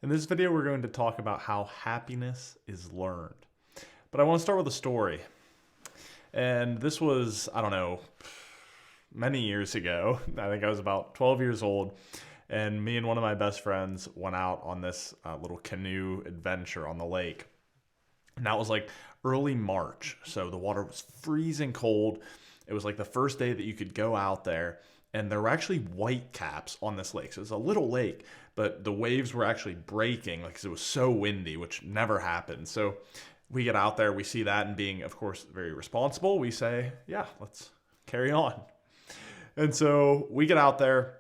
In this video, we're going to talk about how happiness is learned. But I want to start with a story. And this was, I don't know, many years ago. I think I was about 12 years old. And me and one of my best friends went out on this little canoe adventure on the lake. And that was like early March. So the water was freezing cold. It was like the first day that you could go out there. And there were actually white caps on this lake. So it was a little lake, but the waves were actually breaking because it was so windy, which never happened. So we get out there, we see that, and being, of course, very responsible, we say, yeah, let's carry on. And so we get out there,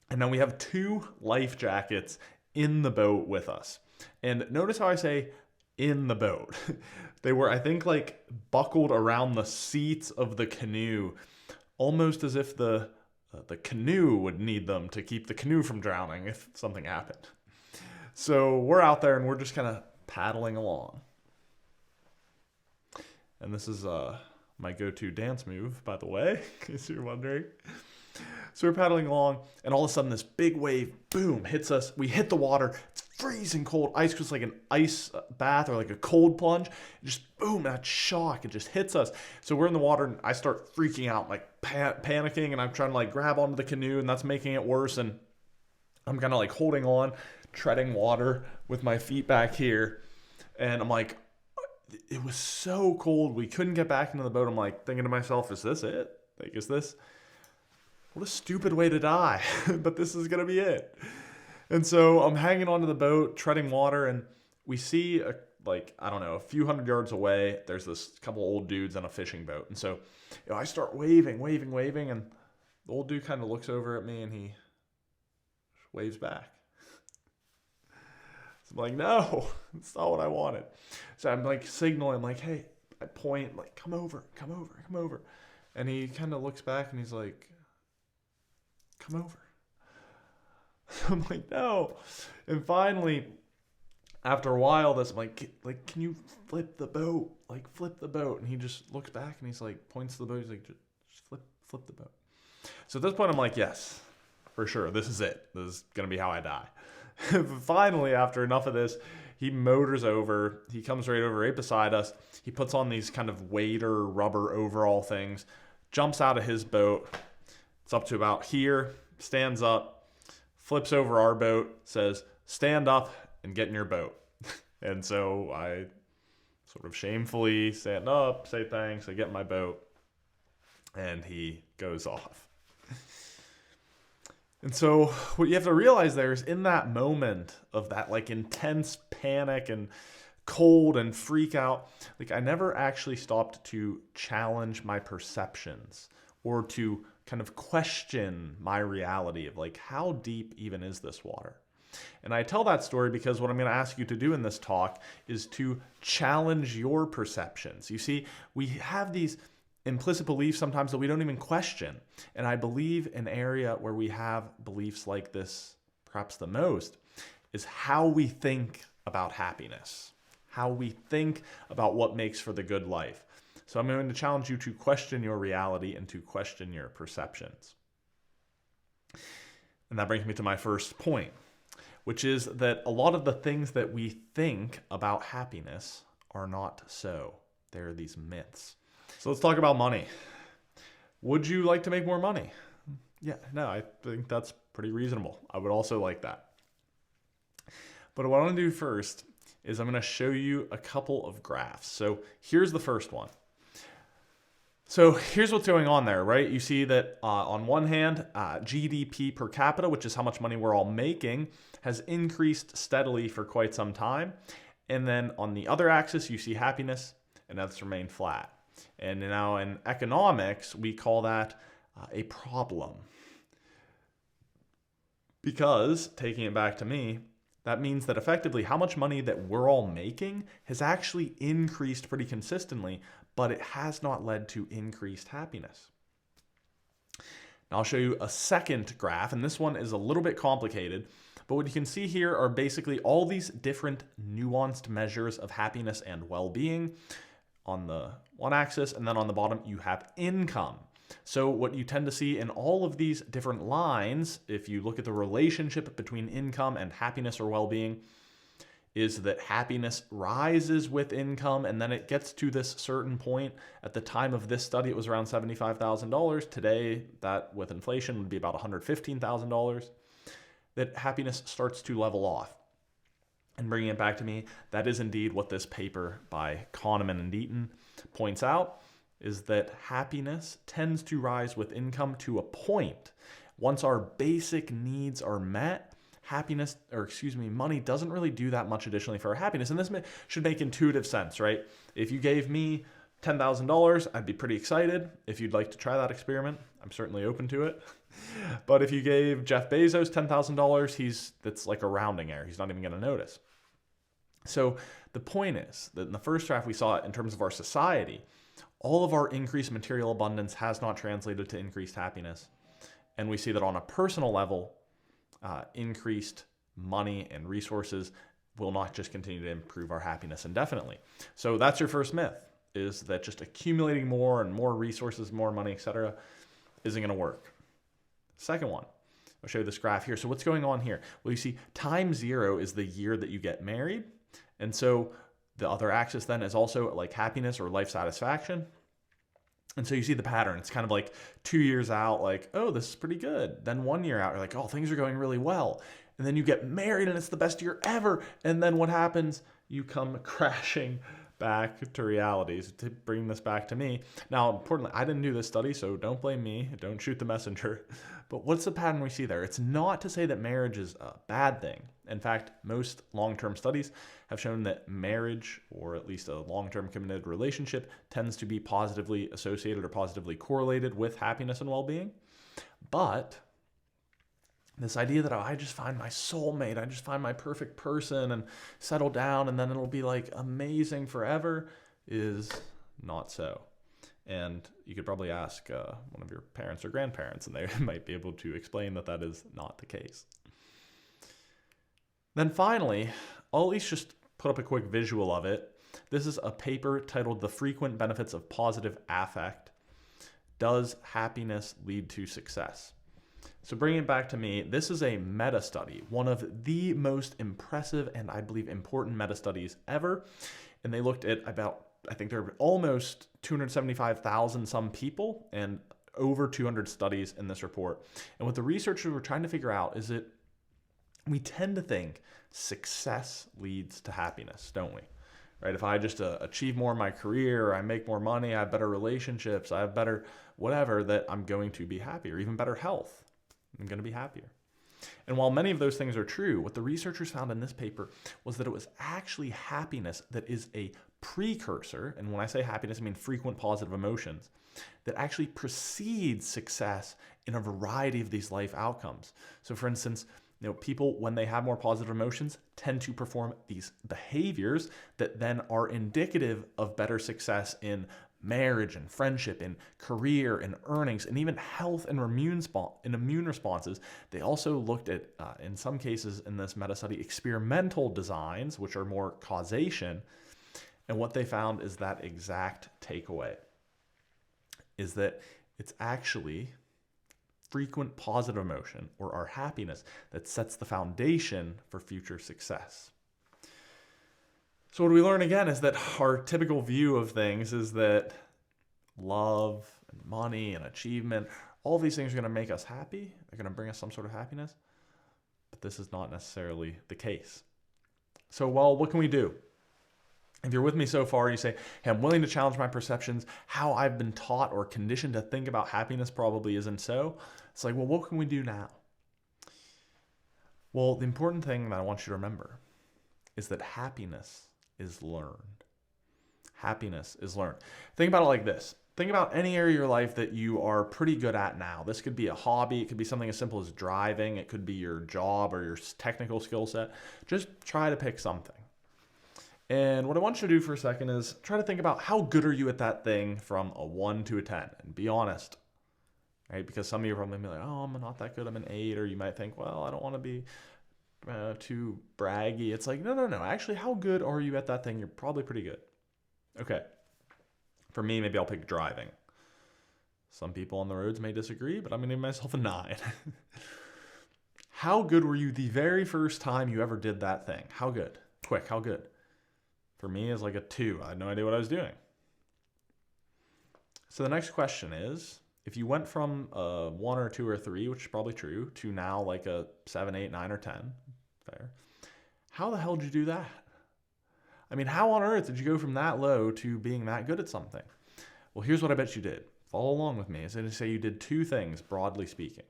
and then we have 2 life jackets in the boat with us. And notice how I say in the boat. They were, I think, like buckled around the seats of the canoe, almost as if the canoe would need them to keep the canoe from drowning if something happened. So we're out there and we're just kind of paddling along. And this is my go-to dance move, by the way, in case you're wondering. So we're paddling along, and all of a sudden this big wave, boom, hits us. We hit the water. It's freezing cold. Ice was like an ice bath or like a cold plunge. Just boom, that shock, it just hits us. So we're in the water, and I start freaking out, like panicking, and I'm trying to like grab onto the canoe, and that's making it worse. And I'm kind of like holding on, treading water with my feet back here. And I'm like, it was so cold. We couldn't get back into the boat. I'm like thinking to myself, is this it? Like, what a stupid way to die, but this is going to be it. And so I'm hanging onto the boat, treading water, and we see, a few hundred yards away, there's this couple old dudes on a fishing boat. And so I start waving, and the old dude kind of looks over at me, and he waves back. So I'm like, no, that's not what I wanted. So I'm like signaling, I'm like, hey, I point, like, come over. And he kind of looks back, and he's like, come over. I'm like, no. And finally, after a while, I'm like, can you flip the boat? Like, flip the boat. And he just looks back and he's like, points to the boat. He's like, just flip the boat. So at this point, I'm like, yes, for sure. This is it. This is going to be how I die. Finally, after enough of this, he motors over. He comes right beside us. He puts on these kind of wader rubber overall things, jumps out of his boat. It's up to about here, stands up, flips over our boat, says, stand up and get in your boat. And so I sort of shamefully stand up, say thanks, I get in my boat, and he goes off. And so what you have to realize there is in that moment of that like intense panic and cold and freak out, like I never actually stopped to challenge my perceptions or to kind of question my reality of like, how deep even is this water? And I tell that story because what I'm going to ask you to do in this talk is to challenge your perceptions. You see, we have these implicit beliefs sometimes that we don't even question. And I believe an area where we have beliefs like this, perhaps the most, is how we think about happiness, how we think about what makes for the good life. So I'm going to challenge you to question your reality and to question your perceptions. And that brings me to my first point, which is that a lot of the things that we think about happiness are not so. They're these myths. So let's talk about money. Would you like to make more money? Yeah, no, I think that's pretty reasonable. I would also like that. But what I want to do first is I'm going to show you a couple of graphs. So here's the first one. So here's what's going on there, right? You see that on one hand, GDP per capita, which is how much money we're all making, has increased steadily for quite some time. And then on the other axis, you see happiness, and that's remained flat. And now in economics, we call that a problem. Because, taking it back to me, that means that effectively how much money that we're all making has actually increased pretty consistently, but it has not led to increased happiness. Now I'll show you a second graph, and this one is a little bit complicated, but what you can see here are basically all these different nuanced measures of happiness and well-being on the one axis, and then on the bottom you have income. So what you tend to see in all of these different lines, if you look at the relationship between income and happiness or well-being, is that happiness rises with income, and then it gets to this certain point. At the time of this study, it was around $75,000. Today, that with inflation would be about $115,000. That happiness starts to level off. And bringing it back to me, that is indeed what this paper by Kahneman and Deaton points out, is that happiness tends to rise with income to a point. Once our basic needs are met, money doesn't really do that much additionally for our happiness. And this should make intuitive sense, right? If you gave me $10,000, I'd be pretty excited. If you'd like to try that experiment, I'm certainly open to it. But if you gave Jeff Bezos $10,000, that's like a rounding error. He's not even going to notice. So the point is that in the first graph we saw it in terms of our society, all of our increased material abundance has not translated to increased happiness. And we see that on a personal level, increased money and resources will not just continue to improve our happiness indefinitely. So that's your first myth, is that just accumulating more and more resources, more money, etc., isn't going to work. Second one, I'll show you this graph here. So what's going on here? Well, you see time 0 is the year that you get married. And so the other axis then is also like happiness or life satisfaction. And so you see the pattern. It's kind of like 2 years out, like, oh, this is pretty good. Then 1 year out, you're like, oh, things are going really well. And then you get married and it's the best year ever. And then what happens? You come crashing back to reality. So to bring this back to me. Now, importantly, I didn't do this study, so don't blame me. Don't shoot the messenger. But what's the pattern we see there? It's not to say that marriage is a bad thing. In fact, most long-term studies have shown that marriage, or at least a long-term committed relationship, tends to be positively associated or positively correlated with happiness and well-being. But this idea that I just find my soulmate, I just find my perfect person and settle down and then it'll be like amazing forever is not so. And you could probably ask one of your parents or grandparents and they might be able to explain that that is not the case. Then finally, I'll at least just put up a quick visual of it. This is a paper titled The Frequent Benefits of Positive Affect. Does happiness lead to success? So bringing it back to me, this is a meta-study, one of the most impressive and I believe important meta-studies ever. And they looked at about, I think there were almost 275,000 some people and over 200 studies in this report. And what the researchers were trying to figure out is that we tend to think success leads to happiness, don't we? Right? If I just achieve more in my career, I make more money, I have better relationships, I have better whatever, that I'm going to be happier, even better health. I'm going to be happier. And while many of those things are true, what the researchers found in this paper was that it was actually happiness that is a precursor, and when I say happiness, I mean frequent positive emotions, that actually precedes success in a variety of these life outcomes. So for instance, people, when they have more positive emotions, tend to perform these behaviors that then are indicative of better success in marriage and friendship, in career and earnings, and even health and immune responses. They also looked at, in some cases in this meta-study, experimental designs, which are more causation. And what they found is that exact takeaway, is that it's actually frequent positive emotion, or our happiness, that sets the foundation for future success. So what we learn again is that our typical view of things is that love and money and achievement, all these things are going to make us happy. They're going to bring us some sort of happiness. But this is not necessarily the case. So, well, what can we do? If you're with me so far, you say, hey, I'm willing to challenge my perceptions. How I've been taught or conditioned to think about happiness probably isn't so. It's like, well, what can we do now? Well, the important thing that I want you to remember is that happiness is learned. Happiness is learned. Think about it like this. Think about any area of your life that you are pretty good at now. This could be a hobby. It could be something as simple as driving. It could be your job or your technical skill set. Just try to pick something. And what I want you to do for a second is try to think about how good are you at that thing from a 1 to a 10, and be honest, right? Because some of you are probably be like, oh, I'm not that good, I'm an 8, or you might think, well, I don't want to be too braggy. It's like, no. Actually, how good are you at that thing? You're probably pretty good. Okay. For me, maybe I'll pick driving. Some people on the roads may disagree, but I'm going to give myself a 9. How good were you the very first time you ever did that thing? How good? Quick, how good? For me, it's like a 2. I had no idea what I was doing. So the next question is, if you went from a 1 or 2 or 3, which is probably true, to now like a 7, 8, 9, or 10, fair, how the hell did you do that? I mean, how on earth did you go from that low to being that good at something? Well, here's what I bet you did. Follow along with me. As I say, you did 2 things, broadly speaking.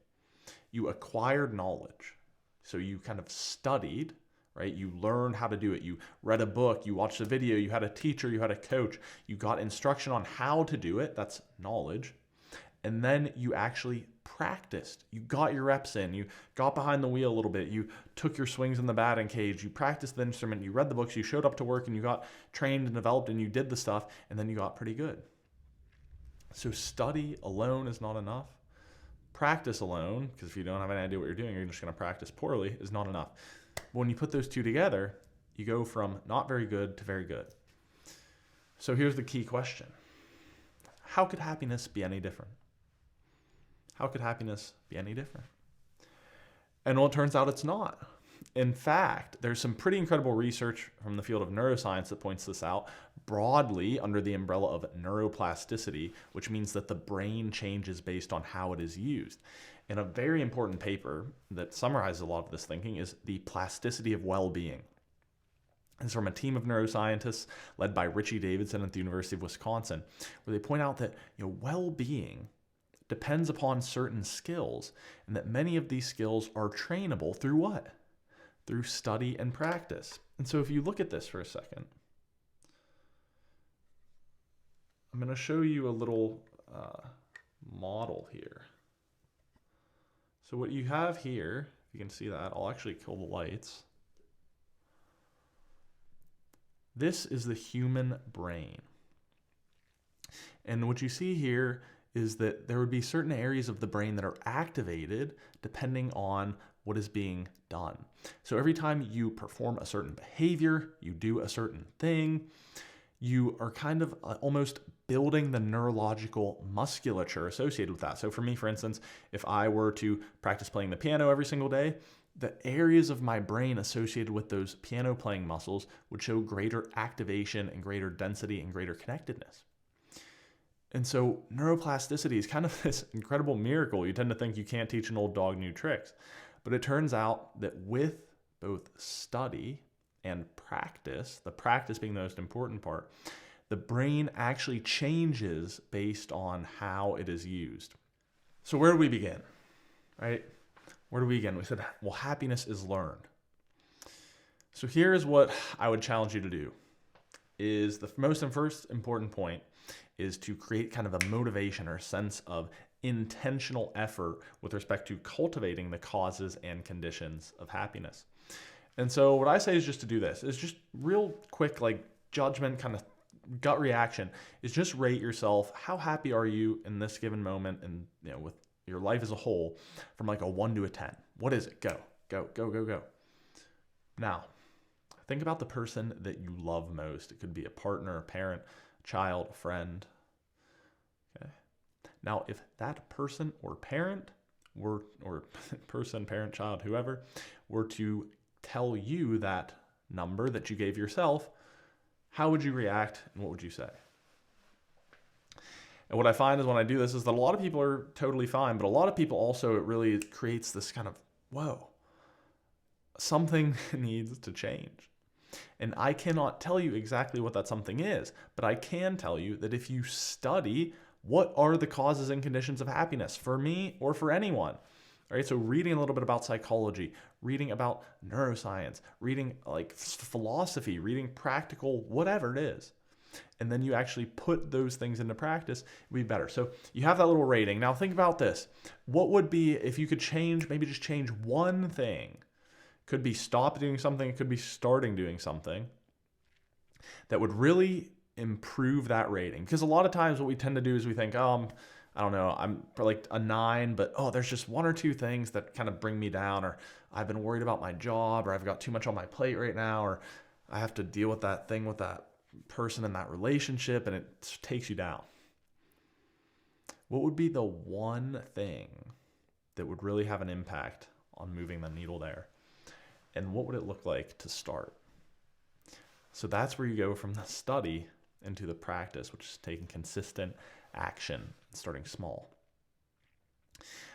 You acquired knowledge. So you kind of studied, right? You learned how to do it. You read a book, you watched a video, you had a teacher, you had a coach, you got instruction on how to do it. That's knowledge. And then you actually practiced. You got your reps in. You got behind the wheel a little bit. You took your swings in the batting cage. You practiced the instrument. You read the books. You showed up to work and you got trained and developed and you did the stuff and then you got pretty good. So study alone is not enough. Practice alone, because if you don't have any idea what you're doing, you're just going to practice poorly, is not enough. But when you put those 2 together, you go from not very good to very good. So here's the key question. How could happiness be any different? How could happiness be any different? And well, it turns out it's not. In fact, there's some pretty incredible research from the field of neuroscience that points this out broadly under the umbrella of neuroplasticity, which means that the brain changes based on how it is used. And a very important paper that summarizes a lot of this thinking is The Plasticity of Wellbeing. It's from a team of neuroscientists led by Richie Davidson at the University of Wisconsin, where they point out that well-being depends upon certain skills, and that many of these skills are trainable through what? Through study and practice. And so if you look at this for a second, I'm going to show you a little model here. So what you have here, if you can see that, I'll actually kill the lights. This is the human brain. And what you see here is that there would be certain areas of the brain that are activated depending on what is being done. So every time you perform a certain behavior, you do a certain thing, you are kind of almost building the neurological musculature associated with that. So for me, for instance, if I were to practice playing the piano every single day, the areas of my brain associated with those piano playing muscles would show greater activation and greater density and greater connectedness. And so neuroplasticity is kind of this incredible miracle. You tend to think you can't teach an old dog new tricks. But it turns out that with both study and practice, the practice being the most important part, the brain actually changes based on how it is used. So where do we begin, right? Where do we begin? We said, well, happiness is learned. So here's what I would challenge you to do, is the most and first important point is to create kind of a motivation or a sense of intentional effort with respect to cultivating the causes and conditions of happiness. And so what I say is just to do this. Is just real quick, like judgment, kind of gut reaction, is just rate yourself. How happy are you in this given moment and with your life as a whole from like a 1 to a 10? What is it? Go, go, go, go, go. Now, think about the person that you love most. It could be a partner, a parent, a child, a friend. Okay. Now, if that person or parent or person, parent, child, whoever, were to tell you that number that you gave yourself, how would you react and what would you say? And what I find is when I do this is that a lot of people are totally fine, but a lot of people also, it really creates this kind of, whoa, something needs to change. And I cannot tell you exactly what that something is, but I can tell you that if you study what are the causes and conditions of happiness for me or for anyone, right? So reading a little bit about psychology, reading about neuroscience, reading like philosophy, reading practical, whatever it is. And then you actually put those things into practice, it'd be better. So you have that little rating. Now think about this. What would be if you could change, maybe just change one thing? Could be stop doing something, it could be starting doing something that would really improve that rating. Because a lot of times what we tend to do is we think, I don't know, I'm for like a 9, but there's just 1 or 2 things that kind of bring me down, or I've been worried about my job, or I've got too much on my plate right now, or I have to deal with that thing with that person in that relationship, and it takes you down. what would be the one thing that would really have an impact on moving the needle there? And what would it look like to start? So that's where you go from the study into the practice, which is taking consistent action, starting small.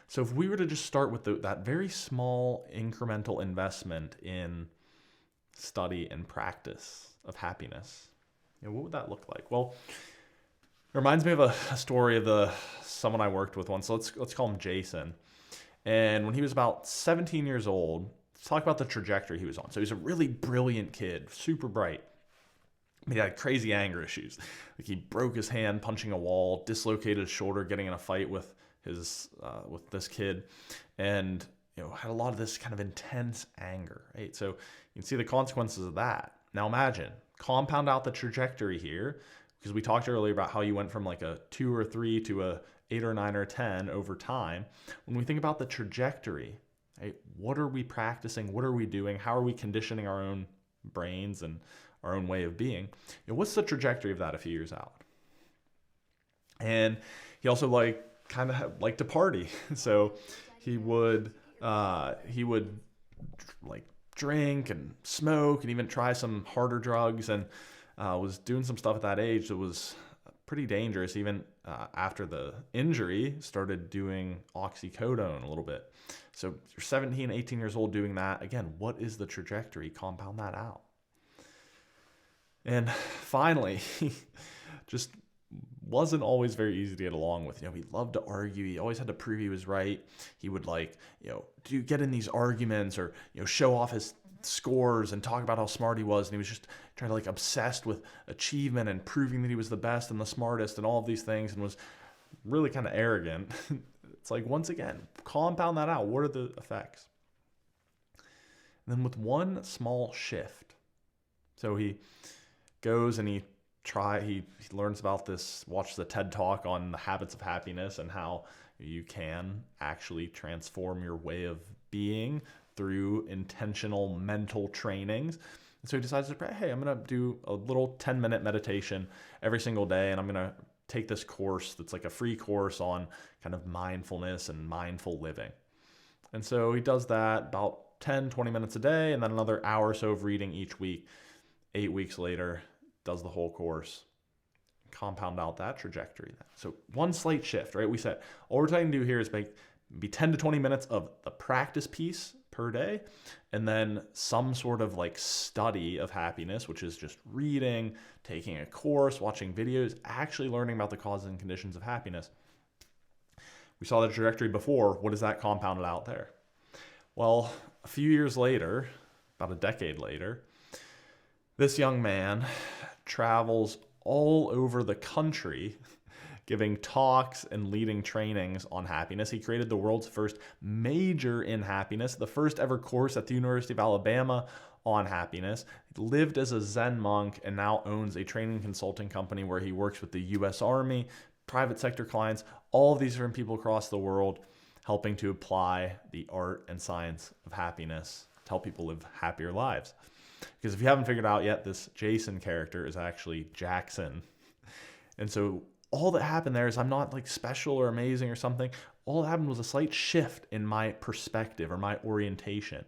So if we were to just start with that very small incremental investment in study and practice of happiness, what would that look like? Well, it reminds me of a story of someone I worked with once. So let's call him Jason. And when he was about 17 years old, let's talk about the trajectory he was on. So he's a really brilliant kid, super bright. He had crazy anger issues. Like he broke his hand punching a wall, dislocated his shoulder getting in a fight with this kid, and had a lot of this kind of intense anger, right? So you can see the consequences of that. Now imagine, compound out the trajectory here, because we talked earlier about how you went from like a 2 or 3 to a 8 or 9 or 10 over time. When we think about the trajectory, right, what are we practicing? What are we doing? How are we conditioning our own brains and our own way of being? What's the trajectory of that a few years out? And he also kind of liked to party. So he would drink and smoke and even try some harder drugs, and was doing some stuff at that age that was pretty dangerous. Even after the injury, started doing oxycodone a little bit. So you're 17, 18 years old doing that. Again, what is the trajectory? Compound that out. And finally, just wasn't always very easy to get along with. He loved to argue. He always had to prove he was right. He would get in these arguments or, show off his scores and talk about how smart he was. And he was just trying to obsessed with achievement and proving that he was the best and the smartest and all of these things, and was really kind of arrogant. It's once again, compound that out. What are the effects? And then with one small shift. So he goes and he learns about this, watches the TED Talk on the habits of happiness and how you can actually transform your way of being through intentional mental trainings. And so he decides to pray, hey, I'm going to do a little 10-minute meditation every single day, and I'm going to take this course that's like a free course on kind of mindfulness and mindful living. And so he does that about 10, 20 minutes a day, and then another hour or so of reading each week. 8 weeks later, does the whole course. Compound out that trajectory. So one slight shift, right? We said all we're trying to do here is be 10 to 20 minutes of the practice piece per day, and then some sort of study of happiness, which is just reading, taking a course, watching videos, actually learning about the causes and conditions of happiness. We saw the trajectory before. What is that compounded out there? Well, a few years later, about a decade later, this young man travels all over the country giving talks and leading trainings on happiness. He created the world's first major in happiness, the first ever course at the University of Alabama on happiness. He lived as a Zen monk and now owns a training consulting company where he works with the U.S. Army, private sector clients, all of these different people across the world, helping to apply the art and science of happiness to help people live happier lives. Because if you haven't figured out yet, this Jason character is actually Jackson. And so all that happened there is I'm not special or amazing or something. All that happened was a slight shift in my perspective or my orientation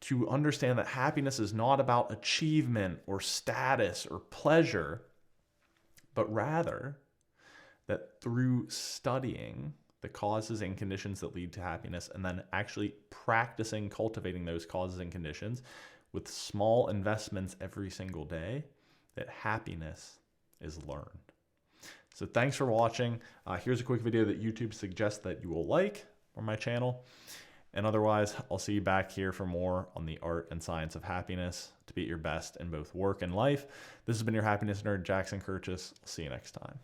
to understand that happiness is not about achievement or status or pleasure, but rather that through studying the causes and conditions that lead to happiness and then actually practicing cultivating those causes and conditions with small investments every single day, that happiness is learned. So thanks for watching. Here's a quick video that YouTube suggests that you will like on my channel. And otherwise, I'll see you back here for more on the art and science of happiness to be at your best in both work and life. This has been your happiness nerd, Jackson Kirchis. I'll see you next time.